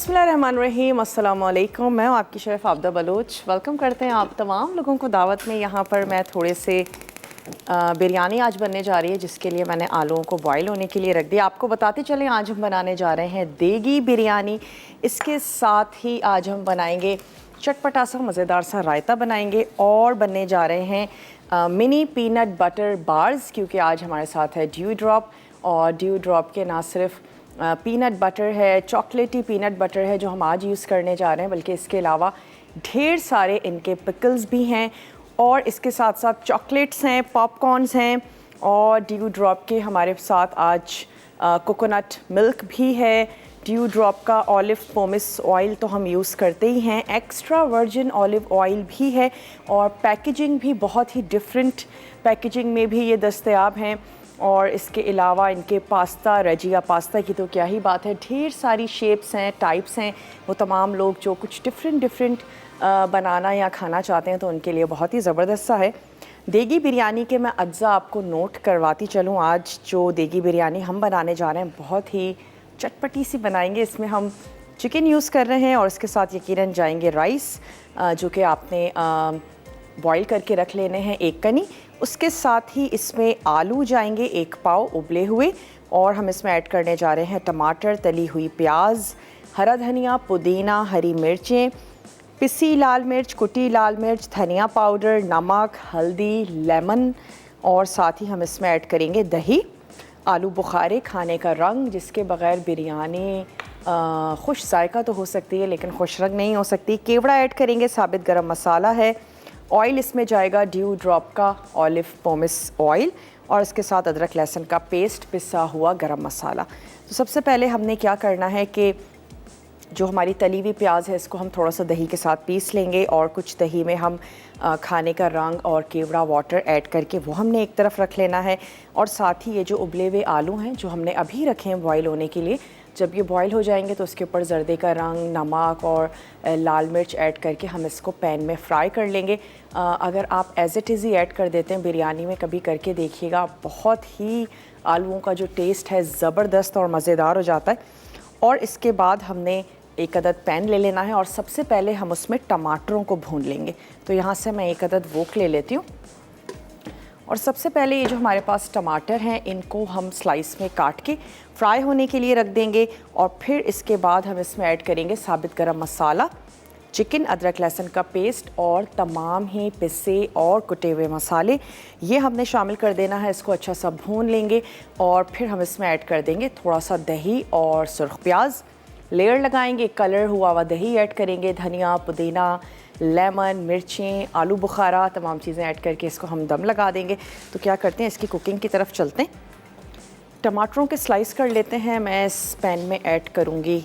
बिस्मिल्लाहिर्रहमानिर्रहीम, अस्सलाम वालेकुम। मैं हूँ आपकी शरीफ आबदा बलोच। वेलकम करते हैं आप तमाम लोगों को दावत में। यहाँ पर मैं थोड़े से बिरयानी आज बनने जा रही है, जिसके लिए मैंने आलूओं को बॉईल होने के लिए रख दिया। आपको बताते चलें, आज हम बनाने जा रहे हैं देगी बिरयानी। इसके साथ ही आज हम बनाएंगे चटपटा सा मज़ेदार सा रायता बनाएंगे और बनने जा रहे हैं मिनी पीनट बटर बार्स, क्योंकि आज हमारे साथ है ड्यू ड्रॉप। और ड्यू ड्रॉप के ना सिर्फ पीनट बटर है, चॉकलेटी पीनट बटर है जो हम आज यूज़ करने जा रहे हैं, बल्कि इसके अलावा ढेर सारे इनके पिकल्स भी हैं और इसके साथ साथ चॉकलेट्स हैं, पॉपकॉर्न्स हैं और ड्यू ड्रॉप के हमारे साथ आज कोकोनट मिल्क भी है। ड्यू ड्रॉप का ऑलिव पोमिस ऑयल तो हम यूज़ करते ही हैं, एक्स्ट्रा वर्जिन ऑलिव ऑयल भी है और पैकेजिंग भी बहुत ही डिफरेंट पैकेजिंग में भी ये दस्तयाब हैं। और इसके अलावा इनके पास्ता, रजिया पास्ता की तो क्या ही बात है, ढेर सारी शेप्स हैं, टाइप्स हैं। वो तमाम लोग जो कुछ डिफरेंट बनाना या खाना चाहते हैं तो उनके लिए बहुत ही ज़बरदस्त सा है। देगी बिरयानी के मैं अज्जा आपको नोट करवाती चलूँ। आज जो देगी बिरयानी हम बनाने जा रहे हैं बहुत ही चटपटी सी बनाएंगे। इसमें हम चिकन यूज़ कर रहे हैं और इसके साथ यकीनन जाएंगे राइस, जो कि आपने बॉईल करके रख लेने हैं एक कनी। उसके साथ ही इसमें आलू जाएंगे 1 पाव उबले हुए और हम इसमें ऐड करने जा रहे हैं टमाटर, तली हुई प्याज, हरा धनिया, पुदीना, हरी मिर्चें, पिसी लाल मिर्च, कुटी लाल मिर्च, धनिया पाउडर, नमक, हल्दी, लेमन और साथ ही हम इसमें ऐड करेंगे दही। आलू बुखारे, खाने का रंग, जिसके बग़ैर बिरयानी खुश जायका तो हो सकती है लेकिन खुश रंग नहीं हो सकती। केवड़ा ऐड करेंगे, साबित गरम मसाला है। ऑयल इसमें जाएगा ड्यू ड्रॉप का ऑलिव पोमिस ऑयल और इसके साथ अदरक लहसुन का पेस्ट, पिसा हुआ गरम मसाला। तो सबसे पहले हमने क्या करना है कि जो हमारी तली हुई प्याज है इसको हम थोड़ा सा दही के साथ पीस लेंगे और कुछ दही में हम खाने का रंग और केवड़ा वाटर ऐड करके वो हमने एक तरफ रख लेना है। और साथ ही ये जो उबले हुए आलू हैं जो हमने अभी रखे हैं बॉयल होने के लिए, जब ये बॉयल हो जाएंगे तो उसके ऊपर जर्दे का रंग, नमक और लाल मिर्च ऐड करके हम इसको पैन में फ्राई कर लेंगे। अगर आप as it is he add कर देते हैं बिरयानी में, कभी करके देखिएगा, बहुत ही आलूओं का जो टेस्ट है ज़बरदस्त और मज़ेदार हो जाता है। और इसके बाद हमने एक अदद पैन ले लेना है और सबसे पहले हम उसमें टमाटरों को भून लेंगे। तो यहाँ से मैं एक अदद वोक ले लेती हूँ और सबसे पहले ये जो हमारे पास टमाटर हैं इनको हम स्लाइस में काट के फ्राई होने के लिए रख देंगे। और फिर इसके बाद हम इसमें ऐड करेंगे साबित गरम मसाला, चिकन, अदरक लहसुन का पेस्ट और तमाम ही पिसे और कुटे हुए मसाले, ये हमने शामिल कर देना है। इसको अच्छा सा भून लेंगे और फिर हम इसमें ऐड कर देंगे थोड़ा सा दही और सुर्ख प्याज, लेयर लगाएंगे, कलर हुआ हुआ दही ऐड करेंगे, धनिया, पुदीना, लेमन, मिर्चें, आलू बुखारा, तमाम चीज़ें ऐड करके इसको हम दम लगा देंगे। तो क्या करते हैं, इसकी कुकिंग की तरफ चलते हैं। टमाटरों के स्लाइस कर लेते हैं। मैं इस पैन में ऐड करूँगी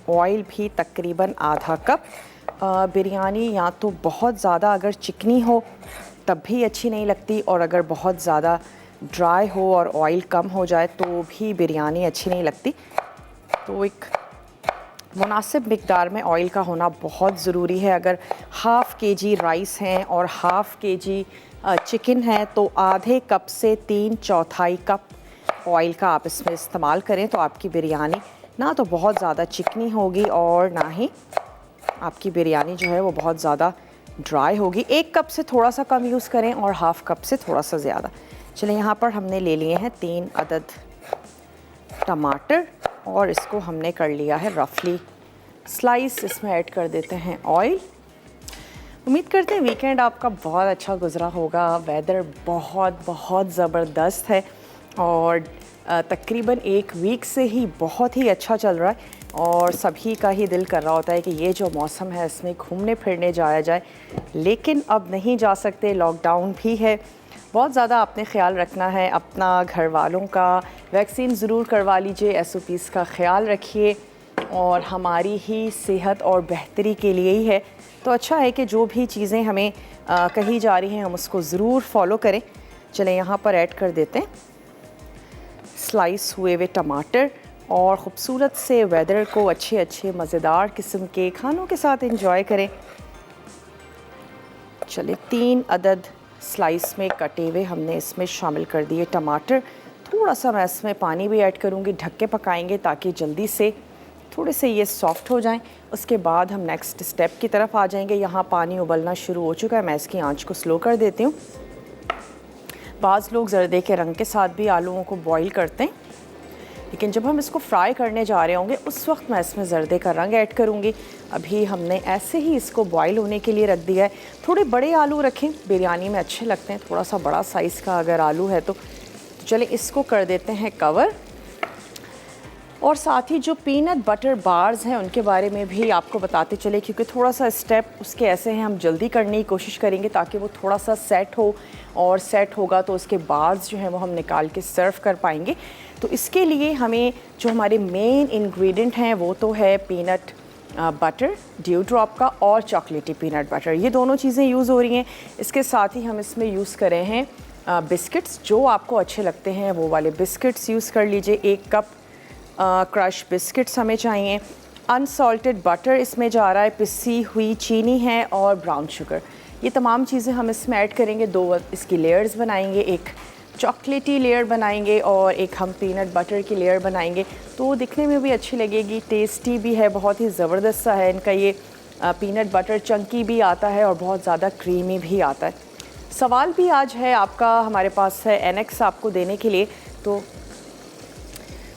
ऑयल भी तकरीबन आधा कप। बिरयानी या तो बहुत ज़्यादा अगर चिकनी हो तब भी अच्छी नहीं लगती और अगर बहुत ज़्यादा ड्राई हो और ऑयल कम हो जाए तो भी बिरयानी अच्छी नहीं लगती। तो एक मुनासिब मिक़दार में ऑयल का होना बहुत ज़रूरी है। अगर हाफ़ केजी राइस हैं और हाफ़ केजी चिकन है तो आधे कप से 3/4 कप ऑयल का आप इसमें इस्तेमाल करें तो आपकी बिरयानी ना तो बहुत ज़्यादा चिकनी होगी और ना ही आपकी बिरयानी जो है वो बहुत ज़्यादा ड्राई होगी। 1 कप से थोड़ा सा कम यूज़ करें और हाफ़ कप से थोड़ा सा ज़्यादा। चलिए, यहाँ पर हमने ले लिए हैं 3 अदद टमाटर और इसको हमने कर लिया है रफली स्लाइस। इसमें ऐड कर देते हैं ऑयल। उम्मीद करते हैं वीकेंड आपका बहुत अच्छा गुजरा होगा। वेदर बहुत ज़बरदस्त है और तकरीबन 1 वीक से ही बहुत ही अच्छा चल रहा है और सभी का ही दिल कर रहा होता है कि ये जो मौसम है इसमें घूमने फिरने जाया जाए, लेकिन अब नहीं जा सकते, लॉकडाउन भी है। बहुत ज़्यादा आपने ख्याल रखना है अपना, घर वालों का। वैक्सीन ज़रूर करवा लीजिए, SOPs का ख्याल रखिए और हमारी ही सेहत और बेहतरी के लिए ही है। तो अच्छा है कि जो भी चीज़ें हमें कही जा रही हैं हम उसको ज़रूर फॉलो करें। चलें, यहाँ पर ऐड कर देते हैं स्लाइस हुए हुए टमाटर और ख़ूबसूरत से वेदर को अच्छे मज़ेदार किस्म के खानों के साथ एंजॉय करें। चले, 3 अदद स्लाइस में कटे हुए हमने इसमें शामिल कर दिए टमाटर। थोड़ा सा मैं इसमें पानी भी ऐड करूँगी, ढक के पकाएंगे ताकि जल्दी से थोड़े से ये सॉफ्ट हो जाएं, उसके बाद हम नेक्स्ट स्टेप की तरफ आ जाएंगे। यहाँ पानी उबलना शुरू हो चुका है, मैं इसकी आंच को स्लो कर देती हूँ। बाज़ लोग जर्दे के रंग के साथ भी आलूओं को बॉईल करते हैं, लेकिन जब हम इसको फ्राई करने जा रहे होंगे उस वक्त मैं इसमें जर्दे का रंग ऐड करूँगी। अभी हमने ऐसे ही इसको बॉईल होने के लिए रख दिया है। थोड़े बड़े आलू रखें, बिरयानी में अच्छे लगते हैं, थोड़ा सा बड़ा साइज़ का अगर आलू है तो चलें इसको कर देते हैं कवर। और साथ ही जो पीनट बटर बार्स हैं उनके बारे में भी आपको बताते चले, क्योंकि थोड़ा सा स्टेप उसके ऐसे हैं, हम जल्दी करने की कोशिश करेंगे ताकि वो थोड़ा सा सेट हो, और सेट होगा तो उसके बार्स जो हैं वो हम निकाल के सर्व कर पाएंगे। तो इसके लिए हमें जो हमारे मेन इंग्रेडिएंट हैं वो तो है पीनट बटर ड्यू ड्रॉप का और चॉकलेटी पीनट बटर, ये दोनों चीज़ें यूज़ हो रही हैं। इसके साथ ही हम इसमें यूज़ करें हैं बिस्किट्स, जो आपको अच्छे लगते हैं वो वाले बिस्किट्स यूज़ कर लीजिए। 1 कप क्रश बिस्किट्स हमें चाहिए। अनसॉल्टेड बटर इसमें जा रहा है, पिसी हुई चीनी है और ब्राउन शुगर, ये तमाम चीज़ें हम इसमें ऐड करेंगे। 2 इसकी लेयर्स बनाएंगे, एक चॉकलेटी लेयर बनाएंगे और एक हम पीनट बटर की लेयर बनाएंगे, तो दिखने में भी अच्छी लगेगी, टेस्टी भी है, बहुत ही ज़बरदस्त सा है इनका ये पीनट बटर। चंकी भी आता है और बहुत ज़्यादा क्रीमी भी आता है। सवाल भी आज है आपका हमारे पास है एनेक्स आपको देने के लिए, तो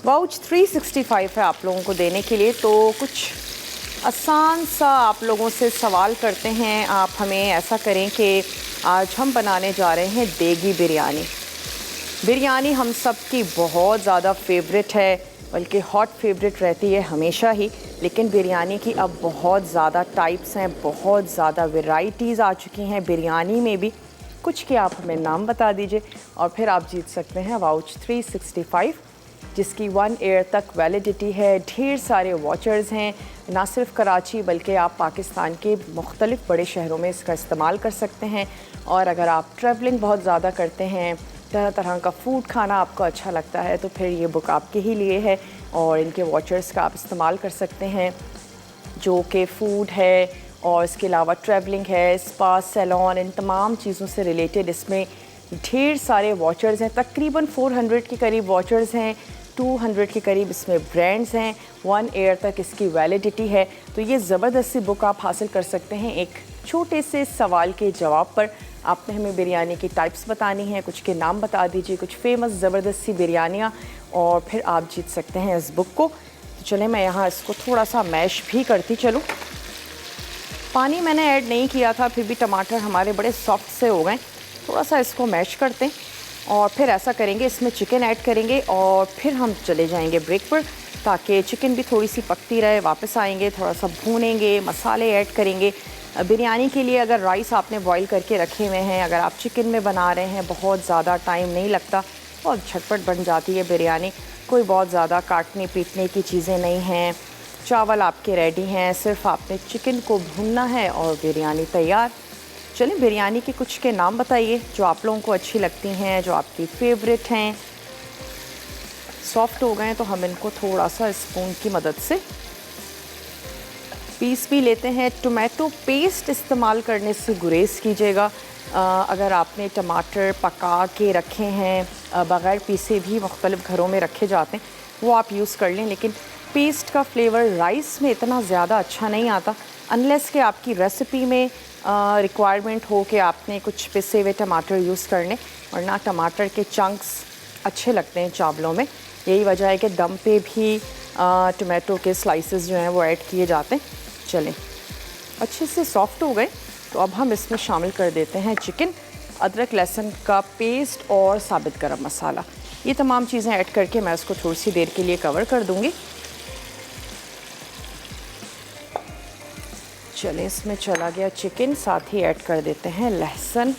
वाउच 365 है आप लोगों को देने के लिए। तो कुछ आसान सा आप लोगों से सवाल करते हैं। आप हमें ऐसा करें कि आज हम बनाने जा रहे हैं देगी बिरयानी। बिरयानी हम सब की बहुत ज़्यादा फेवरेट है, बल्कि हॉट फेवरेट रहती है हमेशा ही, लेकिन बिरयानी की अब बहुत ज़्यादा टाइप्स हैं, बहुत ज़्यादा वैरायटीज़ आ चुकी हैं बिरयानी में भी। कुछ के आप हमें नाम बता दीजिए और फिर आप जीत सकते हैं वाउच 365, जिसकी 1 ईयर तक वैलिडिटी है। ढेर सारे वॉचर्स हैं, ना सिर्फ कराची बल्कि आप पाकिस्तान के मुख्तलिफ़ बड़े शहरों में इसका इस्तेमाल कर सकते हैं। और अगर आप ट्रैवलिंग बहुत ज़्यादा करते हैं, तरह तरह का फ़ूड खाना आपको अच्छा लगता है, तो फिर ये बुक आपके ही लिए है और इनके वॉचर्स का आप इस्तेमाल कर सकते हैं, जो कि फ़ूड है और इसके अलावा ट्रैवलिंग है, स्पा, सैलून, इन तमाम चीज़ों से रिलेटेड इसमें ढेर सारे वॉचर्स हैं। तकरीबन 400 के करीब वॉचर्स हैं, 200 के करीब इसमें ब्रांड्स हैं, 1 ईयर तक इसकी वैलिडिटी है। तो ये ज़बरदस्त सी बुक आप हासिल कर सकते हैं एक छोटे से सवाल के जवाब पर। आपने हमें बिरयानी की टाइप्स बतानी है, कुछ के नाम बता दीजिए, कुछ फेमस ज़बरदस्त सी बिरयानियाँ, और फिर आप जीत सकते हैं इस बुक को। तो चलें मैं यहाँ इसको थोड़ा सा मैश भी करती चलूँ। पानी मैंने ऐड नहीं किया था, फिर भी टमाटर हमारे बड़े सॉफ्ट से हो गए। थोड़ा सा इसको मैश करते हैं और फिर ऐसा करेंगे, इसमें चिकन ऐड करेंगे और फिर हम चले जाएंगे ब्रेक पर, ताकि चिकन भी थोड़ी सी पकती रहे। वापस आएंगे, थोड़ा सा भूनेंगे, मसाले ऐड करेंगे। बिरयानी के लिए अगर राइस आपने बॉईल करके रखे हुए हैं, अगर आप चिकन में बना रहे हैं, बहुत ज़्यादा टाइम नहीं लगता, बहुत झटपट बन जाती है बिरयानी। कोई बहुत ज़्यादा काटने पीटने की चीज़ें नहीं हैं। चावल आपके रेडी हैं, सिर्फ आपने चिकन को भूनना है और बिरयानी तैयार। चलिए बिरयानी के कुछ के नाम बताइए जो आप लोगों को अच्छी लगती हैं, जो आपकी फेवरेट हैं। सॉफ्ट हो गए तो हम इनको थोड़ा सा स्पून की मदद से पीस भी लेते हैं। टोमेटो पेस्ट इस्तेमाल करने से गुरेज कीजिएगा। अगर आपने टमाटर पका के रखे हैं, बग़ैर पीसे भी मुख्तलिफ़ घरों में रखे जाते हैं, वो आप यूज़ कर लें, लेकिन पेस्ट का फ्लेवर राइस में इतना ज़्यादा अच्छा नहीं आता, अनलेस कि आपकी रेसिपी में रिक्वायरमेंट हो कि आपने कुछ पिसे हुए टमाटर यूज़ करने, वरना टमाटर के चंक्स अच्छे लगते हैं चावलों में। यही वजह है कि दम पे भी टोमेटो के स्लाइसेस जो हैं वो ऐड किए जाते हैं। चलें अच्छे से सॉफ्ट हो गए तो अब हम इसमें शामिल कर देते हैं चिकन, अदरक लहसुन का पेस्ट और साबित गरम मसाला। ये तमाम चीज़ें ऐड करके मैं उसको थोड़ी सी देर के लिए कवर कर दूँगी। चलें इसमें चला गया चिकन, साथ ही ऐड कर देते हैं लहसुन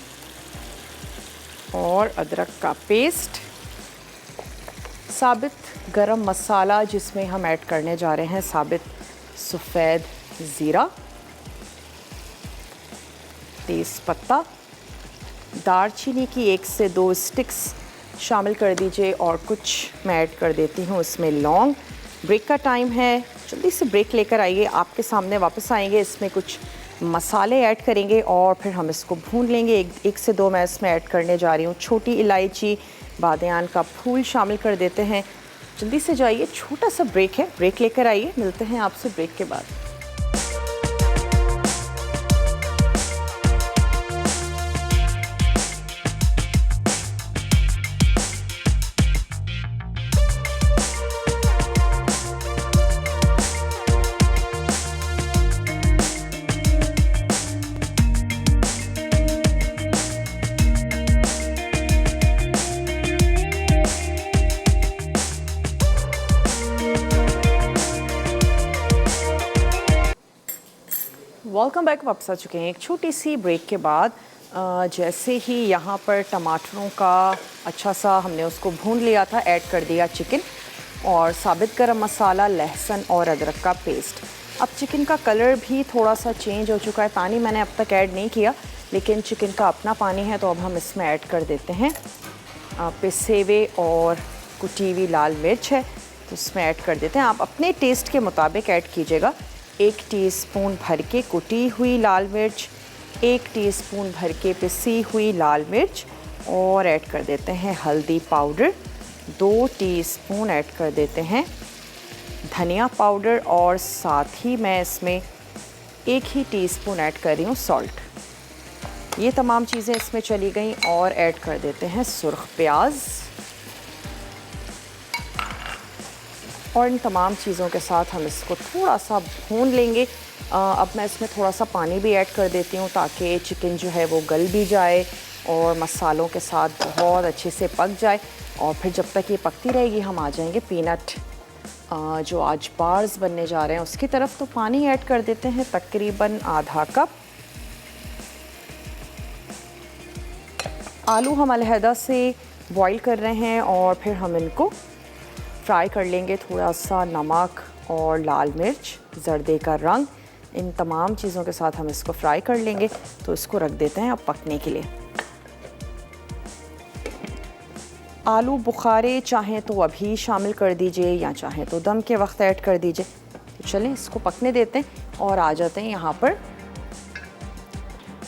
और अदरक का पेस्ट, साबित गरम मसाला जिसमें हम ऐड करने जा रहे हैं साबित सफ़ेद ज़ीरा, तेज़पत्ता, दालचीनी की 1 से 2 स्टिक्स शामिल कर दीजिए और कुछ मैं ऐड कर देती हूँ इसमें लौंग। ब्रेक का टाइम है, जल्दी से ब्रेक लेकर आइए, आपके सामने वापस आएंगे। इसमें कुछ मसाले ऐड करेंगे और फिर हम इसको भून लेंगे। एक से 2 मैं इसमें ऐड करने जा रही हूँ छोटी इलायची, बादियान का फूल शामिल कर देते हैं, जल्दी से जाइए, छोटा सा ब्रेक है, ब्रेक लेकर आइए, मिलते हैं आपसे ब्रेक के बाद। वेलकम बैक, वापस आ चुके हैं एक छोटी सी ब्रेक के बाद। जैसे ही यहाँ पर टमाटरों का अच्छा सा हमने उसको भून लिया था, ऐड कर दिया चिकन और साबित गरम मसाला, लहसुन और अदरक का पेस्ट। अब चिकन का कलर भी थोड़ा सा चेंज हो चुका है। पानी मैंने अब तक ऐड नहीं किया, लेकिन चिकन का अपना पानी है, तो अब हम इसमें ऐड कर देते हैं पिसे हुए और कुटी हुई लाल मिर्च है, तो इसमें ऐड कर देते हैं। आप अपने टेस्ट के मुताबिक ऐड कीजिएगा। 1 टीस्पून भर के कुटी हुई लाल मिर्च, 1 टीस्पून भर के पिसी हुई लाल मिर्च और ऐड कर देते हैं हल्दी पाउडर, 2 टीस्पून ऐड कर देते हैं धनिया पाउडर और साथ ही मैं इसमें 1 ही टीस्पून ऐड कर रही हूँ सॉल्ट। ये तमाम चीज़ें इसमें चली गई और ऐड कर देते हैं सुर्ख प्याज और इन तमाम चीज़ों के साथ हम इसको थोड़ा सा भून लेंगे। अब मैं इसमें थोड़ा सा पानी भी ऐड कर देती हूँ ताकि चिकन जो है वो गल भी जाए और मसालों के साथ बहुत अच्छे से पक जाए। और फिर जब तक ये पकती रहेगी हम आ जाएंगे पीनट जो आज बार्स बनने जा रहे हैं उसकी तरफ। तो पानी ऐड कर देते हैं तकरीबन आधा कप। आलू हम अलहदा से बॉईल कर रहे हैं और फिर हम इनको फ्राई कर लेंगे। थोड़ा सा नमक और लाल मिर्च, जर्दे का रंग, इन तमाम चीज़ों के साथ हम इसको फ्राई कर लेंगे। तो इसको रख देते हैं अब पकने के लिए। आलू बुखारे चाहें तो अभी शामिल कर दीजिए या चाहें तो दम के वक्त ऐड कर दीजिए। तो चलें इसको पकने देते हैं और आ जाते हैं यहाँ पर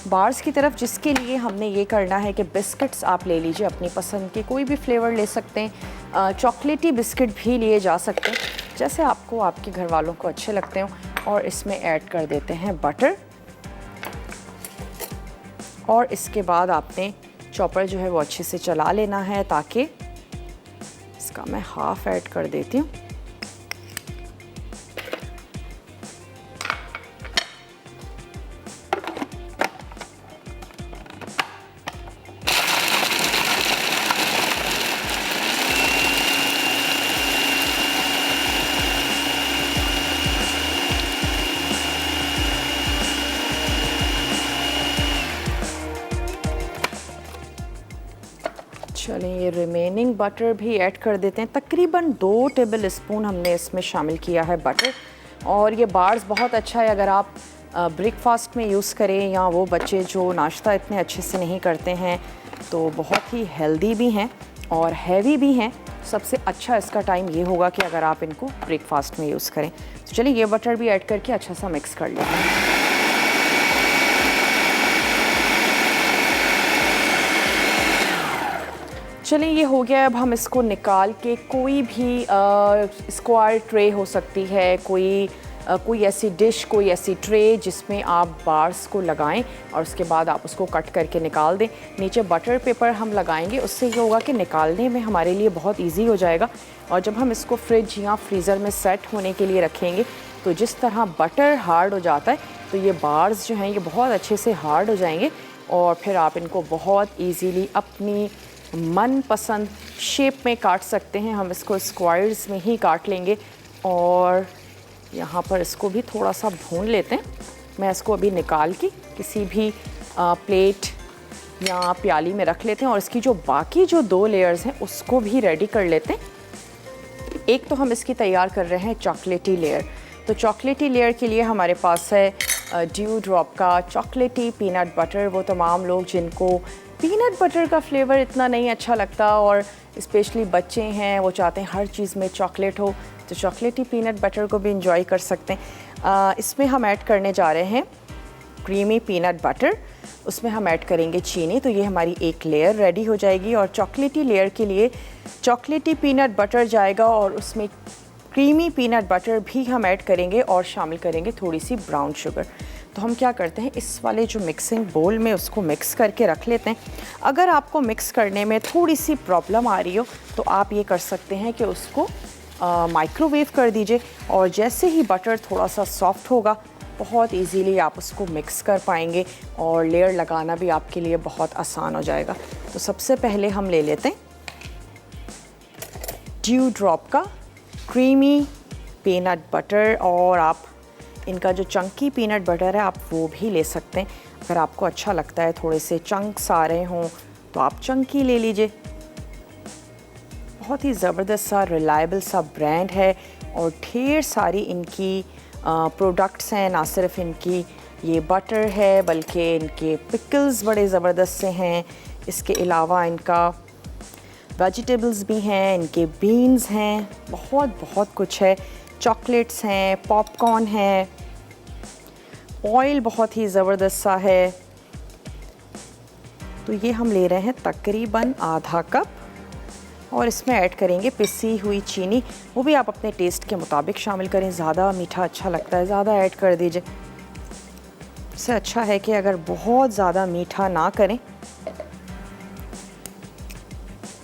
बार्स की तरफ, जिसके लिए हमने ये करना है कि बिस्किट्स आप ले लीजिए अपनी पसंद के, कोई भी फ्लेवर ले सकते हैं। चॉकलेटी बिस्किट भी लिए जा सकते हैं, जैसे आपको आपके घर वालों को अच्छे लगते हों। और इसमें ऐड कर देते हैं बटर और इसके बाद आपने चॉपर जो है वो अच्छे से चला लेना है, ताकि इसका मैं हाफ़ ऐड कर देती हूँ। चलें ये रिमेनिंग बटर भी ऐड कर देते हैं। तकरीबन 2 टेबल स्पून हमने इसमें शामिल किया है बटर। और ये बार्स बहुत अच्छा है अगर आप ब्रेकफास्ट में यूज़ करें, या वो बच्चे जो नाश्ता इतने अच्छे से नहीं करते हैं, तो बहुत ही हेल्दी भी हैं और हैवी भी हैं। सबसे अच्छा इसका टाइम ये होगा कि अगर आप इनको ब्रेकफास्ट में यूज़ करें। तो चलिए ये बटर भी ऐड करके अच्छा सा मिक्स कर लेते हैं। चलिए ये हो गया। अब हम इसको निकाल के कोई भी स्क्वायर ट्रे हो सकती है, कोई ऐसी डिश, कोई ऐसी ट्रे जिसमें आप बार्स को लगाएं और उसके बाद आप उसको कट करके निकाल दें। नीचे बटर पेपर हम लगाएंगे, उससे ये होगा कि निकालने में हमारे लिए बहुत इजी हो जाएगा। और जब हम इसको फ्रिज या फ्रीज़र में सेट होने के लिए रखेंगे, तो जिस तरह बटर हार्ड हो जाता है, तो ये बार्स जो हैं ये बहुत अच्छे से हार्ड हो जाएंगे और फिर आप इनको बहुत ईजीली अपनी मनपसंद शेप में काट सकते हैं। हम इसको स्क्वायर्स में ही काट लेंगे और यहाँ पर इसको भी थोड़ा सा भून लेते हैं। मैं इसको अभी निकाल के किसी भी प्लेट या प्याली में रख लेते हैं और इसकी जो बाकी जो 2 लेयर्स हैं उसको भी रेडी कर लेते हैं। एक तो हम इसकी तैयार कर रहे हैं चॉकलेटी लेयर। तो चॉकलेटी लेयर के लिए हमारे पास है ड्यू ड्रॉप का चॉकलेटी पीनट बटर। वो तमाम लोग जिनको पीनट बटर का फ्लेवर इतना नहीं अच्छा लगता और स्पेशली बच्चे हैं, वो चाहते हैं हर चीज़ में चॉकलेट हो, तो चॉकलेटी पीनट बटर को भी इंजॉय कर सकते हैं। इसमें हम ऐड करने जा रहे हैं क्रीमी पीनट बटर, उसमें हम ऐड करेंगे चीनी। तो ये हमारी एक लेयर रेडी हो जाएगी। और चॉकलेटी लेयर के लिए चॉकलेटी पीनट बटर जाएगा और उसमें क्रीमी पीनट बटर भी हम ऐड करेंगे और शामिल करेंगे थोड़ी सी ब्राउन शुगर। तो हम क्या करते हैं, इस वाले जो मिक्सिंग बोल में उसको मिक्स करके रख लेते हैं। अगर आपको मिक्स करने में थोड़ी सी प्रॉब्लम आ रही हो तो आप ये कर सकते हैं कि उसको माइक्रोवेव कर दीजिए और जैसे ही बटर थोड़ा सा सॉफ्ट होगा बहुत इजीली आप उसको मिक्स कर पाएंगे और लेयर लगाना भी आपके लिए बहुत आसान हो जाएगा। तो सबसे पहले हम ले लेते हैं ड्यू ड्रॉप का क्रीमी पीनट बटर, और आप इनका जो चंकी पीनट बटर है आप वो भी ले सकते हैं। अगर आपको अच्छा लगता है थोड़े से चंक्स आ रहे हों तो आप चंकी ले लीजिए। बहुत ही ज़बरदस्त सा रिलायबल सा ब्रांड है और ढेर सारी इनकी प्रोडक्ट्स हैं। ना सिर्फ इनकी ये बटर है बल्कि इनके पिकल्स बड़े ज़बरदस्त से हैं। इसके अलावा इनका वेजिटेबल्स भी हैं, इनके बीन्स हैं, बहुत कुछ है। चॉकलेट्स हैं, पॉपकॉर्न है, ऑयल बहुत ही ज़बरदस्त सा है। तो ये हम ले रहे हैं तकरीबन आधा कप और इसमें ऐड करेंगे पिसी हुई चीनी। वो भी आप अपने टेस्ट के मुताबिक शामिल करें। ज़्यादा मीठा अच्छा लगता है ज़्यादा ऐड कर दीजिए। इससे अच्छा है कि अगर बहुत ज़्यादा मीठा ना करें।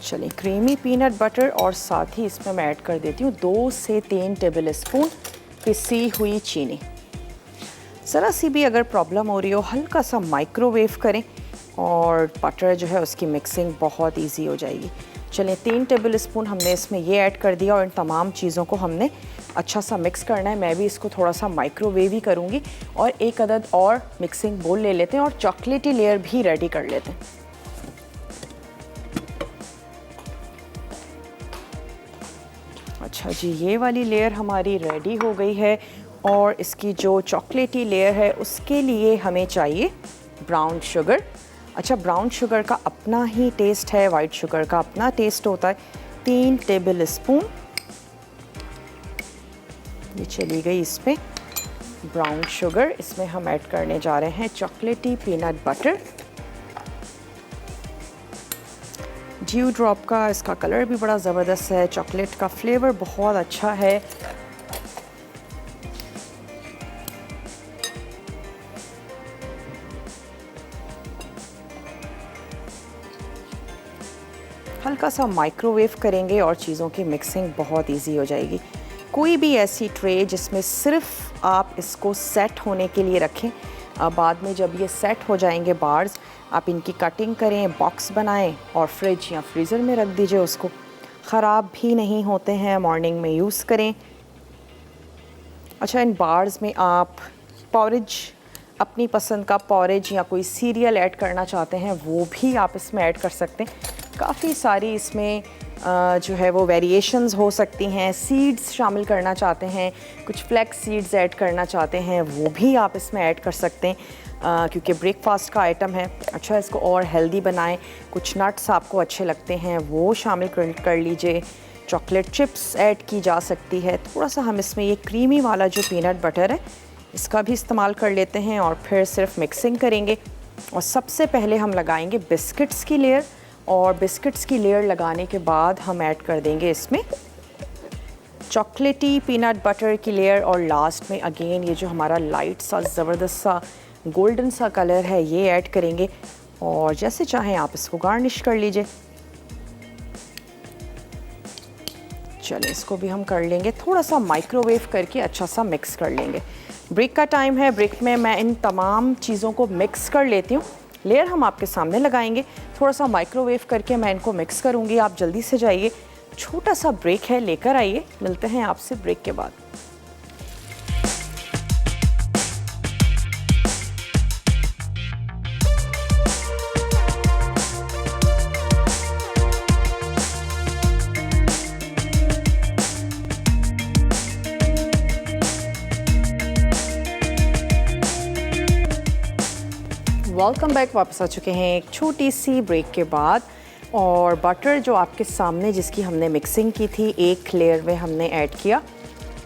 चलिए क्रीमी पीनट बटर और साथ ही इसमें मैं ऐड कर देती हूँ 2 से 3 टेबल स्पून पिसी हुई चीनी। ज़रा सी भी अगर प्रॉब्लम हो रही हो हल्का सा माइक्रोवेव करें और बटर जो है उसकी मिक्सिंग बहुत इजी हो जाएगी। चलिए 3 टेबल स्पून हमने इसमें ये ऐड कर दिया और इन तमाम चीज़ों को हमने अच्छा सा मिक्स करना है। मैं भी इसको थोड़ा सा माइक्रोवेव ही करूँगी और एक अदद और मिक्सिंग बोल ले लेते हैं और चॉकलेटी लेयर भी रेडी कर लेते हैं। अच्छा जी, ये वाली लेयर हमारी रेडी हो गई है और इसकी जो चॉकलेटी लेयर है उसके लिए हमें चाहिए ब्राउन शुगर। अच्छा, ब्राउन शुगर का अपना ही टेस्ट है, वाइट शुगर का अपना टेस्ट होता है। 3 टेबल स्पून ये चली गई इसमें ब्राउन शुगर। इसमें हम ऐड करने जा रहे हैं चॉकलेटी पीनट बटर। ड्यू ड्रॉप का इसका कलर भी बड़ा ज़बरदस्त है, चॉकलेट का फ्लेवर बहुत अच्छा है। हल्का सा माइक्रोवेव करेंगे और चीज़ों की मिक्सिंग बहुत इजी हो जाएगी। कोई भी ऐसी ट्रे जिसमें सिर्फ आप इसको सेट होने के लिए रखें, बाद में जब ये सेट हो जाएंगे बार्स, आप इनकी कटिंग करें, बॉक्स बनाएं और फ्रिज या फ्रीज़र में रख दीजिए। उसको ख़राब भी नहीं होते हैं, मॉर्निंग में यूज़ करें। अच्छा, इन बार्स में आप पॉरेज, अपनी पसंद का पॉरेज या कोई सीरियल ऐड करना चाहते हैं वो भी आप इसमें ऐड कर सकते हैं। काफ़ी सारी इसमें जो है वो वेरिएशंस हो सकती हैं। सीड्स शामिल करना चाहते हैं, कुछ फ्लैक्स सीड्स ऐड करना चाहते हैं वो भी आप इसमें ऐड कर सकते हैं क्योंकि ब्रेकफास्ट का आइटम है। अच्छा, इसको और हेल्दी बनाएं। कुछ नट्स आपको अच्छे लगते हैं वो शामिल कर लीजिए। चॉकलेट चिप्स ऐड की जा सकती है। थोड़ा सा हम इसमें ये क्रीमी वाला जो पीनट बटर है इसका भी इस्तेमाल कर लेते हैं और फिर सिर्फ मिक्सिंग करेंगे। और सबसे पहले हम लगाएंगे बिस्किट्स की लेयर और बिस्किट्स की लेयर लगाने के बाद हम ऐड कर देंगे इसमें चॉकलेटी पीनट बटर की लेयर और लास्ट में अगेन ये जो हमारा लाइट सा ज़बरदस्त सा गोल्डन सा कलर है ये ऐड करेंगे और जैसे चाहें आप इसको गार्निश कर लीजिए। चलिए इसको भी हम कर लेंगे, थोड़ा सा माइक्रोवेव करके अच्छा सा मिक्स कर लेंगे। ब्रेक का टाइम है, ब्रेक में मैं इन तमाम चीज़ों को मिक्स कर लेती हूँ। लेयर हम आपके सामने लगाएंगे, थोड़ा सा माइक्रोवेव करके मैं इनको मिक्स करूँगी। आप जल्दी से जाइए, छोटा सा ब्रेक है, लेकर आइए। मिलते हैं आपसे ब्रेक के बाद। वेलकम बैक, वापस आ चुके हैं एक छोटी सी ब्रेक के बाद। और बटर जो आपके सामने जिसकी हमने मिक्सिंग की थी, एक लेयर में हमने ऐड किया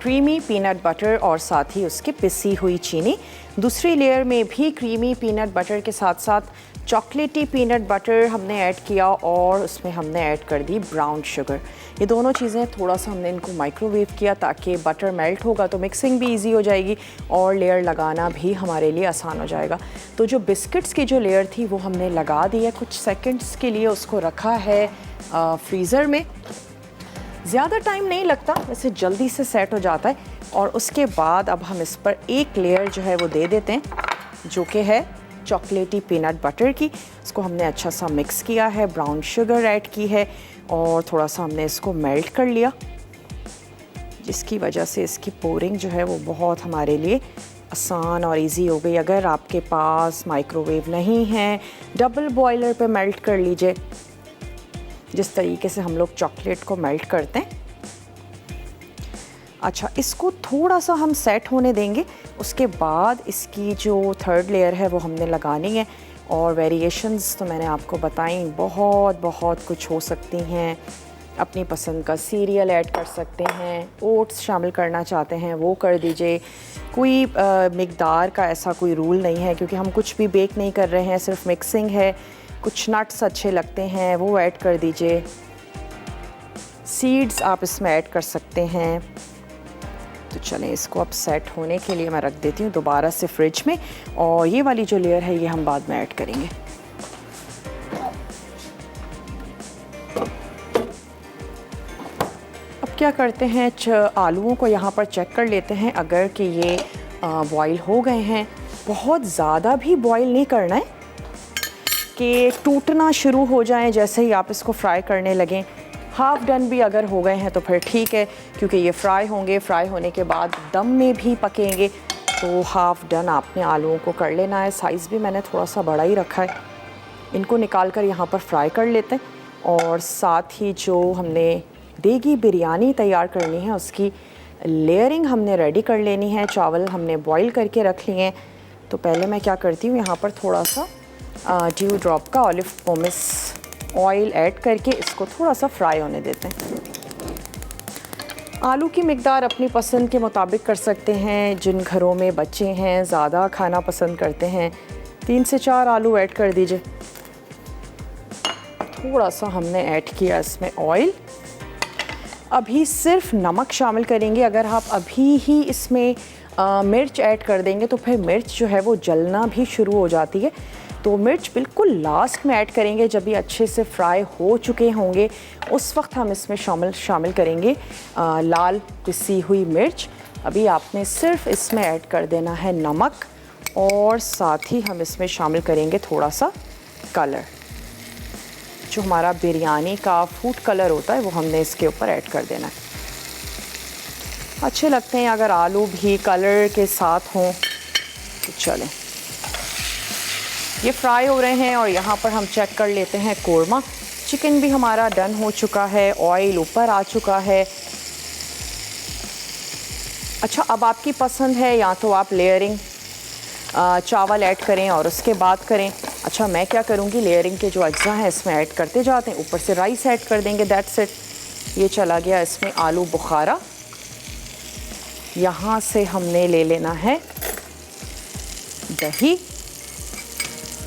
क्रीमी पीनट बटर और साथ ही उसकी पिसी हुई चीनी। दूसरी लेयर में भी क्रीमी पीनट बटर के साथ साथ चॉकलेटी पीनट बटर हमने ऐड किया और उसमें हमने ऐड कर दी ब्राउन शुगर। ये दोनों चीज़ें थोड़ा सा हमने इनको माइक्रोवेव किया ताकि बटर मेल्ट होगा तो मिक्सिंग भी इजी हो जाएगी और लेयर लगाना भी हमारे लिए आसान हो जाएगा। तो जो बिस्किट्स की जो लेयर थी वो हमने लगा दी है, कुछ सेकंड्स के लिए उसको रखा है फ्रीज़र में। ज़्यादा टाइम नहीं लगता, वैसे जल्दी से सेट हो जाता है। और उसके बाद अब हम इस पर एक लेयर जो है वो दे देते हैं जो कि है चॉकलेटी पीनट बटर की। इसको हमने अच्छा सा मिक्स किया है, ब्राउन शुगर ऐड की है और थोड़ा सा हमने इसको मेल्ट कर लिया, जिसकी वजह से इसकी पोरिंग जो है वो बहुत हमारे लिए आसान और इजी हो गई। अगर आपके पास माइक्रोवेव नहीं है, डबल बॉयलर पे मेल्ट कर लीजिए, जिस तरीके से हम लोग चॉकलेट को मेल्ट करते हैं। अच्छा, इसको थोड़ा सा हम सेट होने देंगे, उसके बाद इसकी जो थर्ड लेयर है वो हमने लगानी है। और वेरिएशंस तो मैंने आपको बताई, बहुत कुछ हो सकती हैं। अपनी पसंद का सीरियल ऐड कर सकते हैं, ओट्स शामिल करना चाहते हैं वो कर दीजिए। कोई मिकदार का ऐसा कोई रूल नहीं है क्योंकि हम कुछ भी बेक नहीं कर रहे हैं, सिर्फ मिक्सिंग है। कुछ नट्स अच्छे लगते हैं वो ऐड कर दीजिए, सीड्स आप इसमें ऐड कर सकते हैं। तो चलें, इसको अब सेट होने के लिए मैं रख देती हूँ दोबारा से फ्रिज में, और ये वाली जो लेयर है ये हम बाद में ऐड करेंगे। अब क्या करते हैं, आलूओं को यहाँ पर चेक कर लेते हैं अगर कि ये बॉईल हो गए हैं। बहुत ज़्यादा भी बॉईल नहीं करना है कि टूटना शुरू हो जाएं जैसे ही आप इसको फ्राई करने लगें। हाफ़ डन भी अगर हो गए हैं तो फिर ठीक है, क्योंकि ये फ्राई होंगे, फ्राई होने के बाद दम में भी पकेंगे। तो हाफ़ डन आपने आलूओं को कर लेना है। साइज़ भी मैंने थोड़ा सा बड़ा ही रखा है। इनको निकाल कर यहाँ पर फ्राई कर लेते हैं। और साथ ही जो हमने देगी बिरयानी तैयार करनी है उसकी लेयरिंग हमने रेडी कर लेनी है। चावल हमने बॉईल करके रख लिए हैं। तो पहले मैं क्या करती हूँ, यहाँ पर थोड़ा सा ड्यू ड्रॉप का ऑलिव पोमेस ऑयल ऐड करके इसको थोड़ा सा फ्राई होने देते हैं। आलू की मिकदार अपनी पसंद के मुताबिक कर सकते हैं। जिन घरों में बच्चे हैं, ज़्यादा खाना पसंद करते हैं, 3 से 4 आलू ऐड कर दीजिए। थोड़ा सा हमने ऐड किया इसमें ऑयल। अभी सिर्फ नमक शामिल करेंगे। अगर आप अभी ही इसमें मिर्च ऐड कर देंगे तो फिर मिर्च जो है वो जलना भी शुरू हो जाती है। तो मिर्च बिल्कुल लास्ट में ऐड करेंगे, जब ये अच्छे से फ्राई हो चुके होंगे उस वक्त हम इसमें शामिल करेंगे लाल पिसी हुई मिर्च। अभी आपने सिर्फ इसमें ऐड कर देना है नमक, और साथ ही हम इसमें शामिल करेंगे थोड़ा सा कलर। जो हमारा बिरयानी का फूड कलर होता है वो हमने इसके ऊपर ऐड कर देना है। अच्छे लगते हैं अगर आलू भी कलर के साथ हों। तो चलें, ये फ्राई हो रहे हैं और यहाँ पर हम चेक कर लेते हैं कोरमा। चिकन भी हमारा डन हो चुका है, ऑयल ऊपर आ चुका है। अच्छा, अब आपकी पसंद है, या तो आप लेयरिंग चावल ऐड करें और उसके बाद करें। अच्छा, मैं क्या करूँगी, लेयरिंग के जो अज्जा हैं इसमें ऐड करते जाते हैं, ऊपर से राइस ऐड कर देंगे, दैट्स इट। ये चला गया इसमें आलू बुखारा। यहाँ से हमने ले लेना है दही।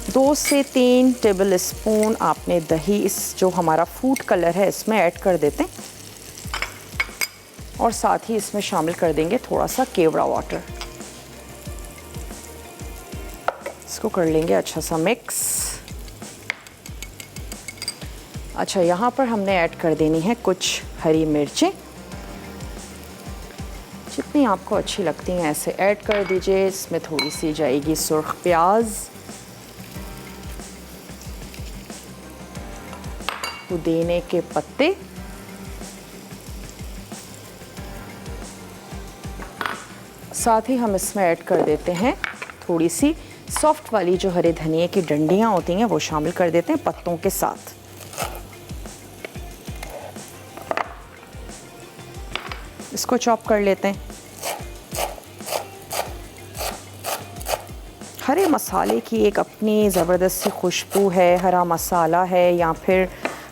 2 से 3 टेबल स्पून आपने दही, इस जो हमारा फूड कलर है इसमें ऐड कर देते हैं, और साथ ही इसमें शामिल कर देंगे थोड़ा सा केवड़ा वाटर। इसको कर लेंगे अच्छा सा मिक्स। अच्छा, यहाँ पर हमने ऐड कर देनी है कुछ हरी मिर्चें, जितनी आपको अच्छी लगती हैं ऐसे ऐड कर दीजिए। इसमें थोड़ी सी जाएगी सुर्ख प्याज, पुदीने के पत्ते, साथ ही हम इसमें ऐड कर देते हैं थोड़ी सी सॉफ्ट वाली जो हरे धनिए की डंडियां होती हैं वो शामिल कर देते हैं पत्तों के साथ। इसको चॉप कर लेते हैं। हरे मसाले की एक अपनी ज़बरदस्त सी खुशबू है। हरा मसाला है या फिर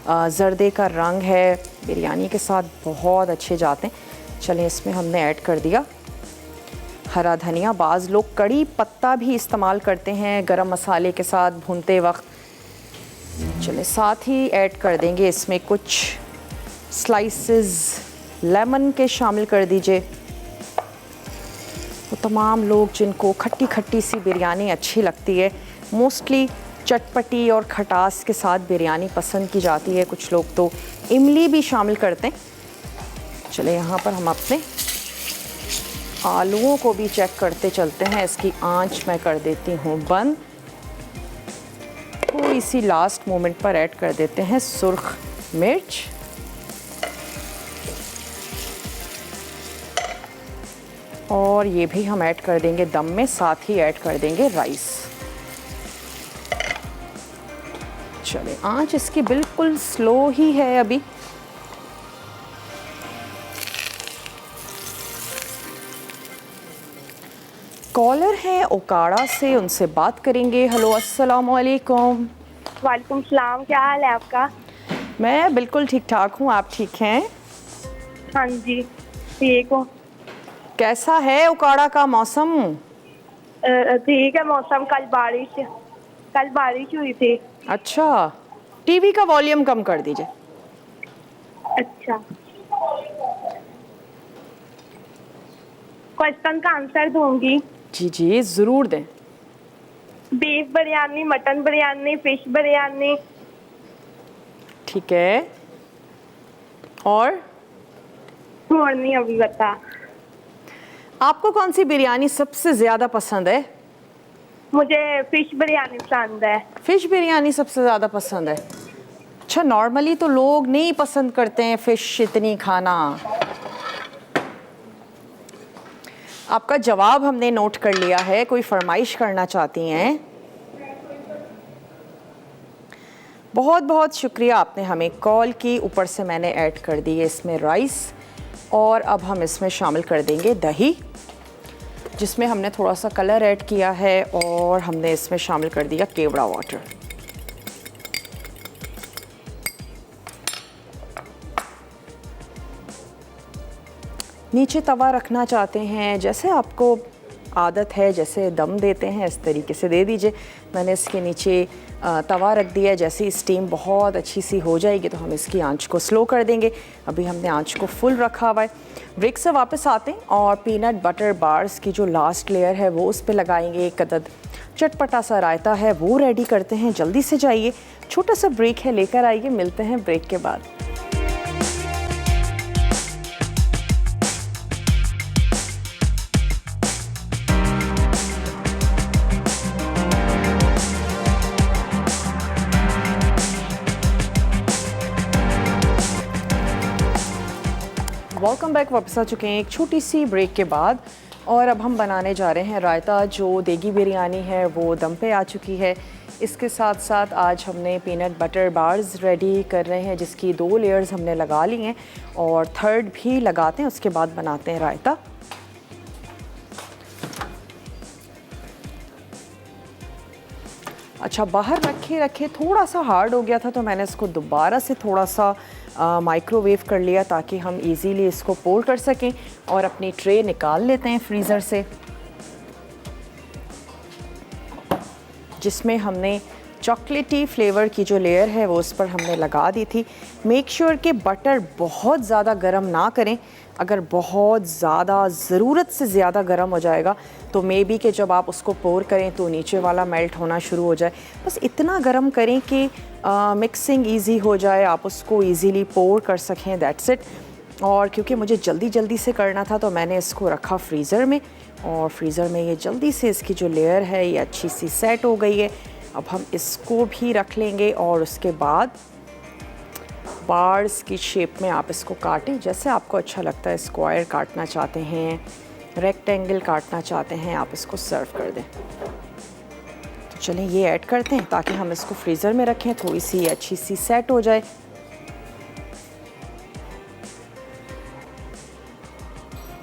ज़र्दे का रंग है, बिरयानी के साथ बहुत अच्छे जाते हैं। चलें, इसमें हमने ऐड कर दिया हरा धनिया। बाज़ लोग कड़ी पत्ता भी इस्तेमाल करते हैं गरम मसाले के साथ भूनते वक्त, चलिए साथ ही ऐड कर देंगे इसमें कुछ स्लाइसेस लेमन के शामिल कर दीजिए। तो तमाम लोग जिनको खट्टी खट्टी सी बिरयानी अच्छी लगती है, मोस्टली चटपटी और खटास के साथ बिरयानी पसंद की जाती है, कुछ लोग तो इमली भी शामिल करते हैं। चलिए यहाँ पर हम अपने आलूओं को भी चेक करते चलते हैं। इसकी आंच मैं कर देती हूँ बंद। थोड़ी सी लास्ट मोमेंट पर ऐड कर देते हैं सुर्ख मिर्च। और ये भी हम ऐड कर देंगे दम में, साथ ही ऐड कर देंगे राइस। चलिए आंच इसकी बिल्कुल स्लो ही है अभी। कॉलर हैं ओकाड़ा से, उनसे बात करेंगे। हेलो अस्सलाम वालेकुम। वालेकुम सलाम, क्या हाल है आपका? मैं बिल्कुल ठीक ठाक हूँ, आप ठीक हैं? हाँ जी ठीक हूँ। कैसा है ओकाड़ा का मौसम? ठीक है मौसम। कल बारिश हुई थी। अच्छा, टीवी का वॉल्यूम कम कर दीजिए। अच्छा, क्वेश्चन का आंसर दूंगी। जी जी ज़रूर दें। Beef biryani, mutton biryani, fish biryani. ठीक है, और नहीं अभी बता। आपको कौन सी बिरयानी सबसे ज़्यादा पसंद है? मुझे फिश बिरयानी पसंद है। फ़िश बिरयानी सबसे ज़्यादा पसंद है। अच्छा, नॉर्मली तो लोग नहीं पसंद करते हैं फ़िश इतनी खाना। आपका जवाब हमने नोट कर लिया है। कोई फरमाइश करना चाहती हैं? बहुत बहुत शुक्रिया, आपने हमें कॉल की। ऊपर से मैंने ऐड कर दी है इसमें राइस, और अब हम इसमें शामिल कर देंगे दही, जिसमें हमने थोड़ा सा कलर ऐड किया है, और हमने इसमें शामिल कर दिया केवड़ा वाटर। नीचे तवा रखना चाहते हैं, जैसे आपको आदत है, जैसे दम देते हैं इस तरीके से दे दीजिए। मैंने इसके नीचे तवा रख दिया है। जैसे ही स्टीम बहुत अच्छी सी हो जाएगी तो हम इसकी आंच को स्लो कर देंगे। अभी हमने आंच को फुल रखा हुआ है। ब्रेक से वापस आते हैं और पीनट बटर बार्स की जो लास्ट लेयर है वो उस पर लगाएंगे। एक अदद चटपटा सा रायता है वो रेडी करते हैं। जल्दी से जाइए, छोटा सा ब्रेक है, लेकर आइए। मिलते हैं ब्रेक के बाद। Welcome back. वापस आ चुके हैं एक छोटी सी ब्रेक के बाद, और अब हम बनाने जा रहे हैं रायता। जो देगी बिरयानी है वो दम पे आ चुकी है। इसके साथ साथ आज हमने पीनट बटर बार्स रेडी कर रहे हैं, जिसकी 2 लेयर्स हमने लगा ली हैं, और थर्ड भी लगाते हैं। उसके बाद बनाते हैं रायता। अच्छा, बाहर रखे थोड़ा सा हार्ड हो गया था, तो मैंने इसको दोबारा से थोड़ा सा माइक्रोवेव कर लिया, ताकि हम इजीली इसको पोर कर सकें। और अपनी ट्रे निकाल लेते हैं फ्रीज़र से, जिसमें हमने चॉकलेटी फ्लेवर की जो लेयर है वो उस पर हमने लगा दी थी। मेक श्योर कि बटर बहुत ज़्यादा गर्म ना करें। अगर बहुत ज़्यादा ज़रूरत से ज़्यादा गर्म हो जाएगा तो मे बी कि जब आप उसको पोर करें तो नीचे वाला मेल्ट होना शुरू हो जाए। बस इतना गर्म करें कि मिक्सिंग ईजी हो जाए, आप उसको ईज़िली पोर कर सकें, दैट्स इट। और क्योंकि मुझे जल्दी जल्दी से करना था तो मैंने इसको रखा फ्रीज़र में, और फ्रीज़र में ये जल्दी से इसकी जो लेयर है ये अच्छी सी सेट हो गई है। अब हम इसको भी रख लेंगे, और उसके बाद बार्स की शेप में आप इसको काटें, जैसे आपको अच्छा लगता है। स्क्वायर काटना चाहते हैं, रेक्टेंगल काटना चाहते हैं, आप इसको सर्व कर दें। तो चलें ये ऐड करते हैं ताकि हम इसको फ्रीज़र में रखें, थोड़ी सी अच्छी सी सेट हो जाए।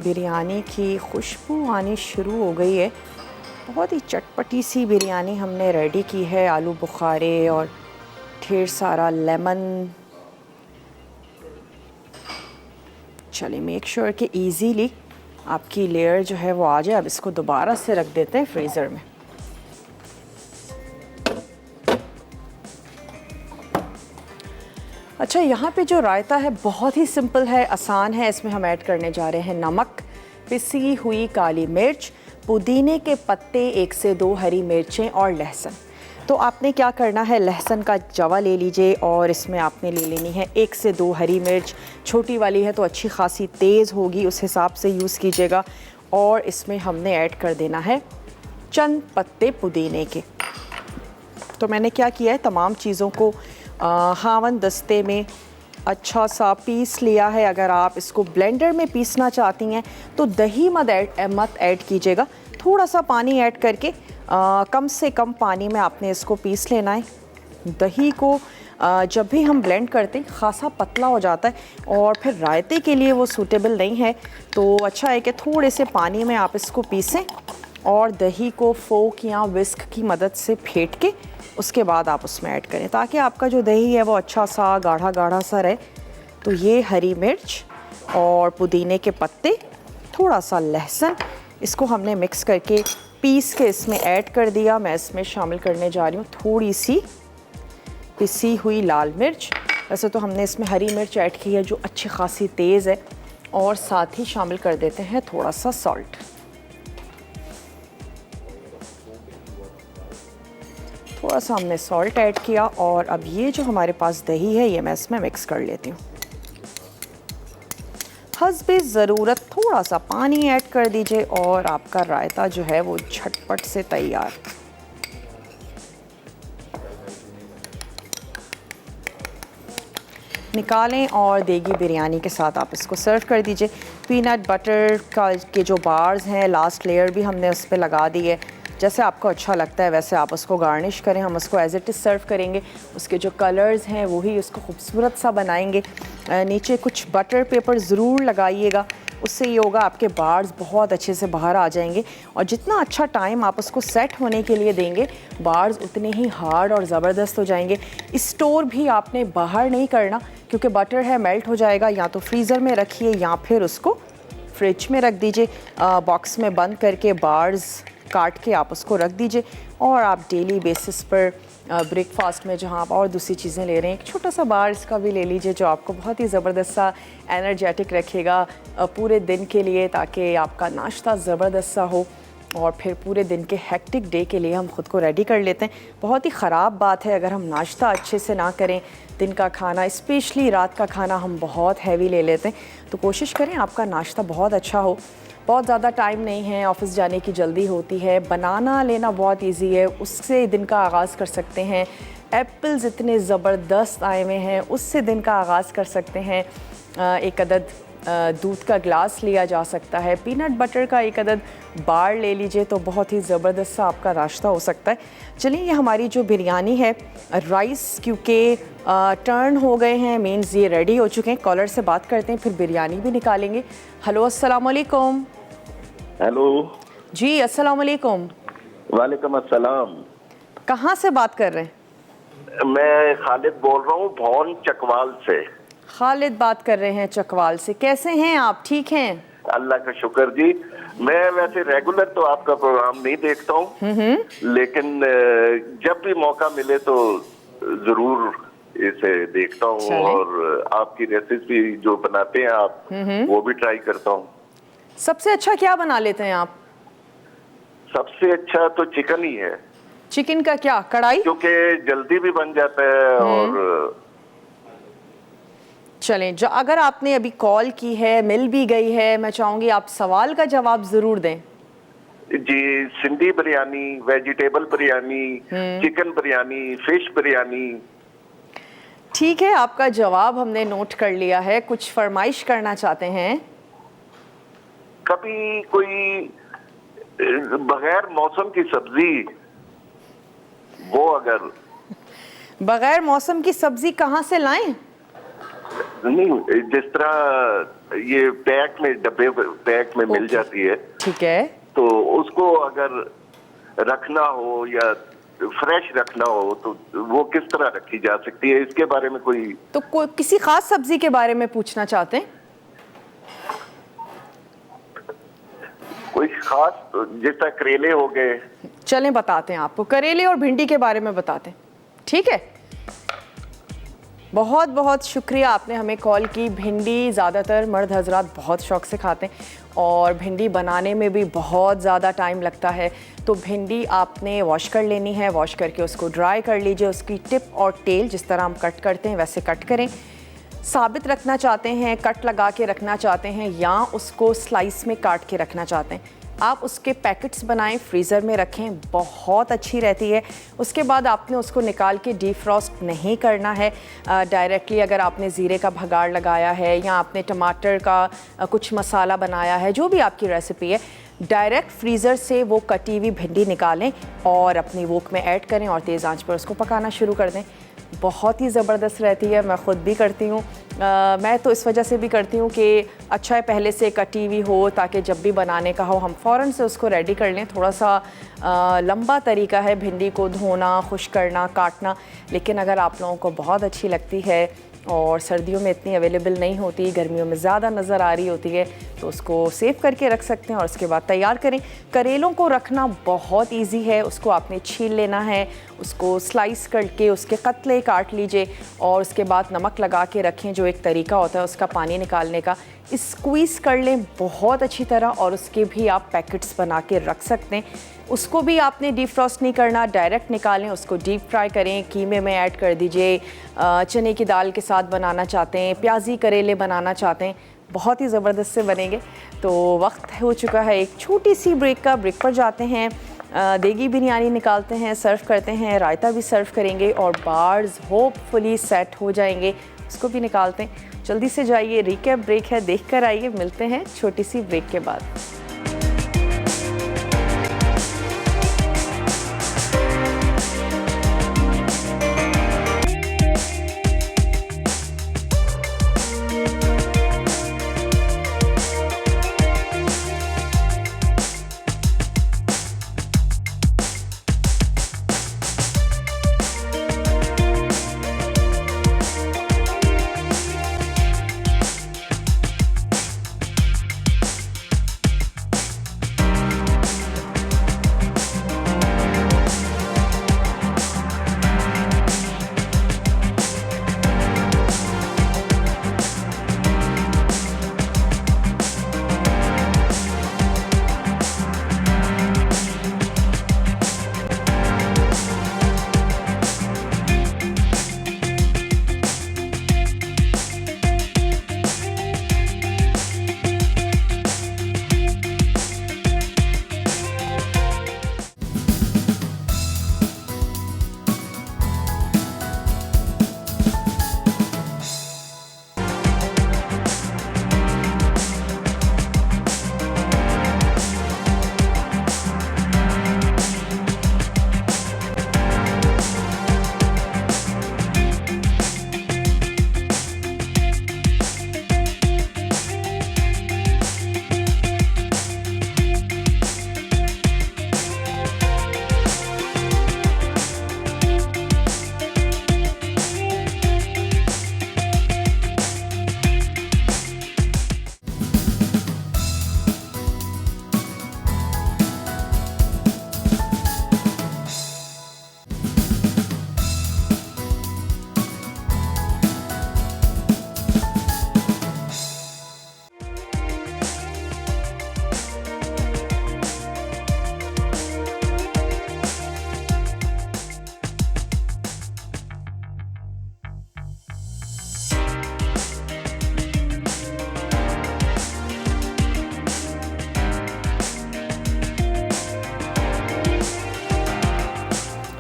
बिरयानी की खुशबू आनी शुरू हो गई है। बहुत ही चटपटी सी बिरयानी हमने रेडी की है। आलू बुखारे और ढेर सारा लेमन। चलिए मेक श्योर कि इजीली आपकी लेयर जो है वो आ जाए। अब इसको दोबारा से रख देते हैं फ्रीज़र में। अच्छा, यहाँ पे जो रायता है बहुत ही सिंपल है, आसान है। इसमें हम ऐड करने जा रहे हैं नमक, पिसी हुई काली मिर्च, पुदीने के पत्ते, 1 से 2 हरी मिर्चें और लहसुन। तो आपने क्या करना है, लहसुन का जवा ले लीजिए और इसमें आपने ले लेनी है 1 से 2 हरी मिर्च। छोटी वाली है तो अच्छी खासी तेज़ होगी, उस हिसाब से यूज़ कीजिएगा। और इसमें हमने ऐड कर देना है चंद पत्ते पुदीने के। तो मैंने क्या किया है, तमाम चीज़ों को हावन दस्ते में अच्छा सा पीस लिया है। अगर आप इसको ब्लेंडर में पीसना चाहती हैं तो दही मत ऐड कीजिएगा, थोड़ा सा पानी ऐड करके कम से कम पानी में आपने इसको पीस लेना है। दही को जब भी हम ब्लेंड करते हैं खासा पतला हो जाता है और फिर रायते के लिए वो सूटेबल नहीं है। तो अच्छा है कि थोड़े से पानी में आप इसको पीसें और दही को फोक या विस्क की मदद से फेंट के उसके बाद आप उसमें ऐड करें, ताकि आपका जो दही है वो अच्छा सा गाढ़ा गाढ़ा सा रहे। तो ये हरी मिर्च और पुदीने के पत्ते, थोड़ा सा लहसुन, इसको हमने मिक्स करके पीस के इसमें ऐड कर दिया। मैं इसमें शामिल करने जा रही हूँ थोड़ी सी पिसी हुई लाल मिर्च। वैसे तो हमने इसमें हरी मिर्च ऐड की है जो अच्छी खासी तेज़ है। और साथ ही शामिल कर देते हैं थोड़ा सा सॉल्ट। थोड़ा सा हमने सॉल्ट ऐड किया और अब ये जो हमारे पास दही है ये मैं इसमें मिक्स कर लेती हूँ। हस्बे ज़रूरत थोड़ा सा पानी ऐड कर दीजिए और आपका रायता जो है वो झटपट से तैयार। निकालें और देगी बिरयानी के साथ आप इसको सर्व कर दीजिए। पीनट बटर के जो बार्स हैं, लास्ट लेयर भी हमने उस पर लगा दी है। जैसे आपको अच्छा लगता है वैसे आप उसको गार्निश करें। हम उसको एज इट इज़ सर्व करेंगे। उसके जो कलर्स हैं वही उसको खूबसूरत सा बनाएंगे। नीचे कुछ बटर पेपर ज़रूर लगाइएगा, उससे ये होगा आपके बार्स बहुत अच्छे से बाहर आ जाएंगे। और जितना अच्छा टाइम आप उसको सेट होने के लिए देंगे, बार्स उतने ही हार्ड और ज़बरदस्त हो जाएंगे। स्टोर भी आपने बाहर नहीं करना, क्योंकि बटर है मेल्ट हो जाएगा। या तो फ्रीज़र में रखिए या फिर उसको फ्रिज में रख दीजिए। बॉक्स में बंद करके बार्स काट के आप उसको रख दीजिए। और आप डेली बेसिस पर ब्रेकफास्ट में जहाँ आप और दूसरी चीज़ें ले रहे हैं, एक छोटा सा बार इसका भी ले लीजिए जो आपको बहुत ही ज़बरदस्त सा एनर्जेटिक रखेगा पूरे दिन के लिए, ताकि आपका नाश्ता ज़बरदस्त सा हो और फिर पूरे दिन के हेक्टिक डे के लिए हम ख़ुद को रेडी कर लेते हैं। बहुत ही ख़राब बात है अगर हम नाश्ता अच्छे से ना करें। दिन का खाना, स्पेशली रात का खाना हम बहुत हैवी ले लेते हैं। तो कोशिश करें आपका नाश्ता बहुत अच्छा हो। बहुत ज़्यादा टाइम नहीं है, ऑफिस जाने की जल्दी होती है, बनाना लेना बहुत इजी है, उससे दिन का आगाज़ कर सकते हैं। एप्पल्स इतने ज़बरदस्त आए हुए हैं, उससे दिन का आगाज़ कर सकते हैं। एक अदद दूध का ग्लास लिया जा सकता है। पीनट बटर का एक अदद बार ले लीजिए तो बहुत ही ज़बरदस्त सा आपका नाश्ता हो सकता है। चलिए, ये हमारी जो बिरयानी है, राइस क्योंकि टर्न हो गए हैं, मीन्स ये रेडी हो चुके हैं। कॉलर से बात करते हैं, फिर बिरयानी भी निकालेंगे। हेलो, अस्सलाम वालेकुम। हेलो जी, अस्सलाम वालेकुम। वालेकुम अस्सलाम। कहाँ से बात कर रहे हैं? मैं खालिद बोल रहा हूँ, भौन चकवाल से। खालिद बात कर रहे हैं चकवाल से। कैसे हैं आप, ठीक हैं? अल्लाह का शुक्र जी। मैं वैसे रेगुलर तो आपका प्रोग्राम नहीं देखता हूँ, लेकिन जब भी मौका मिले तो जरूर इसे देखता हूँ। और आपकी रेसिपी जो बनाते हैं आप, वो भी ट्राई करता हूँ। सबसे अच्छा क्या बना लेते हैं आप? सबसे अच्छा तो चिकन ही है। चिकन का क्या, कढ़ाई? क्योंकि जल्दी भी बन जाता है। और चलें, जो अगर आपने अभी कॉल की है, मिल भी गई है, मैं चाहूँगी आप सवाल का जवाब ज़रूर दें। जी, Sindhi biryani, vegetable biryani, chicken biryani, fish biryani. ठीक है, आपका जवाब हमने नोट कर लिया है। कुछ फरमाइश करना चाहते हैं? कभी कोई बगैर मौसम की सब्जी, वो अगर बगैर मौसम की सब्जी कहाँ से लाएं? नहीं, जिस तरह ये पैक में, डब्बे पैक में मिल जाती है, ठीक है, तो उसको अगर रखना हो या फ्रेश रखना हो तो वो किस तरह रखी जा सकती है, इसके बारे में कोई किसी खास सब्जी के बारे में पूछना चाहते हैं? कोई खास, जिस तरह करेले हो गए। चलें, बताते हैं आपको। करेले और भिंडी के बारे में बताते हैं, ठीक है? बहुत बहुत शुक्रिया, आपने हमें कॉल की। भिंडी ज़्यादातर मर्द हजरात बहुत शौक़ से खाते हैं और भिंडी बनाने में भी बहुत ज़्यादा टाइम लगता है। तो भिंडी आपने वॉश कर लेनी है, वॉश करके उसको ड्राई कर लीजिए। उसकी टिप और टेल जिस तरह हम कट करते हैं वैसे कट करें। साबित रखना चाहते हैं, कट लगा के रखना चाहते हैं या उसको स्लाइस में काट के रखना चाहते हैं, आप उसके पैकेट्स बनाएं, फ्रीज़र में रखें, बहुत अच्छी रहती है। उसके बाद आपने उसको निकाल के डीफ्रॉस्ट नहीं करना है डायरेक्टली। अगर आपने ज़ीरे का भगाड़ लगाया है या आपने टमाटर का कुछ मसाला बनाया है, जो भी आपकी रेसिपी है, डायरेक्ट फ्रीज़र से वो कटी हुई भिंडी निकालें और अपनी वोक में ऐड करें और तेज़ आंच पर उसको पकाना शुरू कर दें। बहुत ही ज़बरदस्त रहती है, मैं ख़ुद भी करती हूँ। मैं तो इस वजह से भी करती हूँ कि अच्छा है पहले से कटी हुई हो, ताकि जब भी बनाने का हो हम फ़ौरन से उसको रेडी कर लें। थोड़ा सा लंबा तरीका है भिंडी को धोना, खुश्क करना, काटना, लेकिन अगर आप लोगों को बहुत अच्छी लगती है और सर्दियों में इतनी अवेलेबल नहीं होती, गर्मियों में ज़्यादा नज़र आ रही होती है, तो उसको सेव करके रख सकते हैं और उसके बाद तैयार करें। करेलों को रखना बहुत इजी है। उसको आपने छील लेना है, उसको स्लाइस करके उसके कतले काट लीजिए और उसके बाद नमक लगा के रखें, जो एक तरीका होता है उसका पानी निकालने का। स्क्वीज़ कर लें बहुत अच्छी तरह और उसके भी आप पैकेट्स बना के रख सकते हैं। उसको भी आपने डीप फ्रॉस्ट नहीं करना, डायरेक्ट निकालें, उसको डीप फ्राई करें, कीमे में ऐड कर दीजिए। चने की दाल के साथ बनाना चाहते हैं, प्याजी करेले बनाना चाहते हैं, बहुत ही ज़बरदस्त से बनेंगे। तो वक्त हो चुका है एक छोटी सी ब्रेक का। ब्रेक पर जाते हैं, देगी बिरयानी निकालते हैं, सर्व करते हैं, रायता भी सर्व करेंगे और बार्स होपफुली सेट हो जाएंगे, उसको भी निकालते हैं। जल्दी से जाइए, रिकैप ब्रेक है, देख कर आइए। मिलते हैं छोटी सी ब्रेक के बाद।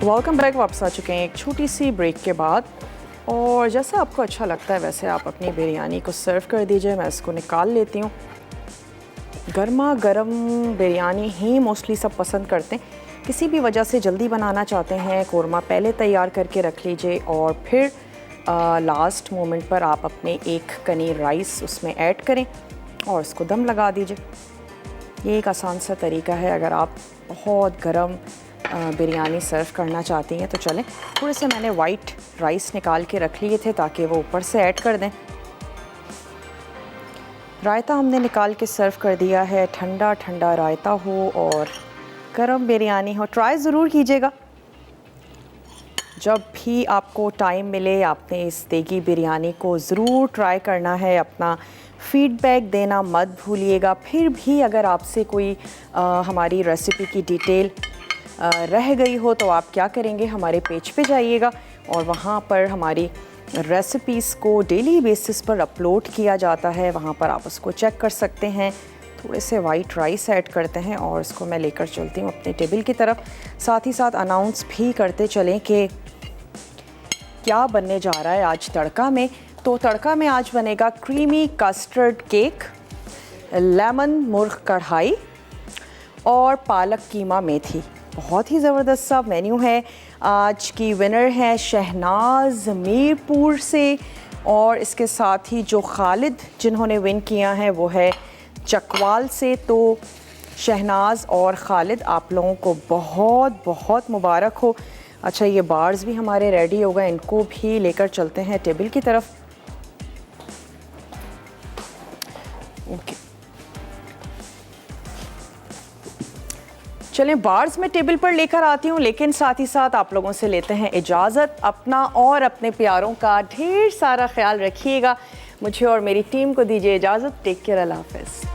वेलकम बैक, वापस आ चुके हैं एक छोटी सी ब्रेक के बाद। और जैसा आपको अच्छा लगता है वैसे आप अपनी बिरयानी को सर्व कर दीजिए। मैं इसको निकाल लेती हूँ। गर्मा गर्म बिरयानी ही मोस्टली सब पसंद करते हैं। किसी भी वजह से जल्दी बनाना चाहते हैं, कौरमा पहले तैयार करके रख लीजिए और फिर लास्ट मोमेंट पर आप अपने एक कनी राइस उसमें ऐड करें और उसको दम लगा दीजिए। ये एक आसान सा तरीका है। अगर आप बहुत गर्म बिरयानी सर्व करना चाहती हैं तो चलें। थोड़े से मैंने वाइट राइस निकाल के रख लिए थे ताकि वो ऊपर से ऐड कर दें। रायता हमने निकाल के सर्व कर दिया है। ठंडा ठंडा रायता हो और गर्म बिरयानी हो, ट्राई ज़रूर कीजिएगा। जब भी आपको टाइम मिले आपने इस देगी बिरयानी को ज़रूर ट्राई करना है। अपना फीडबैक देना मत भूलिएगा। फिर भी अगर आपसे कोई हमारी रेसिपी की डिटेल रह गई हो तो आप क्या करेंगे, हमारे पेज पे जाइएगा और वहाँ पर हमारी रेसिपीज़ को डेली बेसिस पर अपलोड किया जाता है। वहाँ पर आप उसको चेक कर सकते हैं। थोड़े से वाइट राइस ऐड करते हैं और इसको मैं लेकर चलती हूँ अपने टेबल की तरफ। साथ ही साथ अनाउंस भी करते चलें कि क्या बनने जा रहा है आज तड़का में। तो तड़का में आज बनेगा क्रीमी कस्टर्ड केक, लेमन मुर्ग कढ़ाई और पालक कीमा मेथी। बहुत ही ज़बरदस्त सा मेन्यू है। आज की विनर है शहनाज मीरपुर से और इसके साथ ही जो खालिद जिन्होंने विन किया है वो है चकवाल से। तो शहनाज और खालिद आप लोगों को बहुत बहुत मुबारक हो। अच्छा, ये बार्स भी हमारे रेडी हो गए, इनको भी लेकर चलते हैं टेबल की तरफ। ओके, चलें बार्स में टेबल पर लेकर आती हूँ, लेकिन साथ ही साथ आप लोगों से लेते हैं इजाज़त। अपना और अपने प्यारों का ढेर सारा ख्याल रखिएगा। मुझे और मेरी टीम को दीजिए इजाज़त। टेक केयर, अल्लाह हाफ़िज़।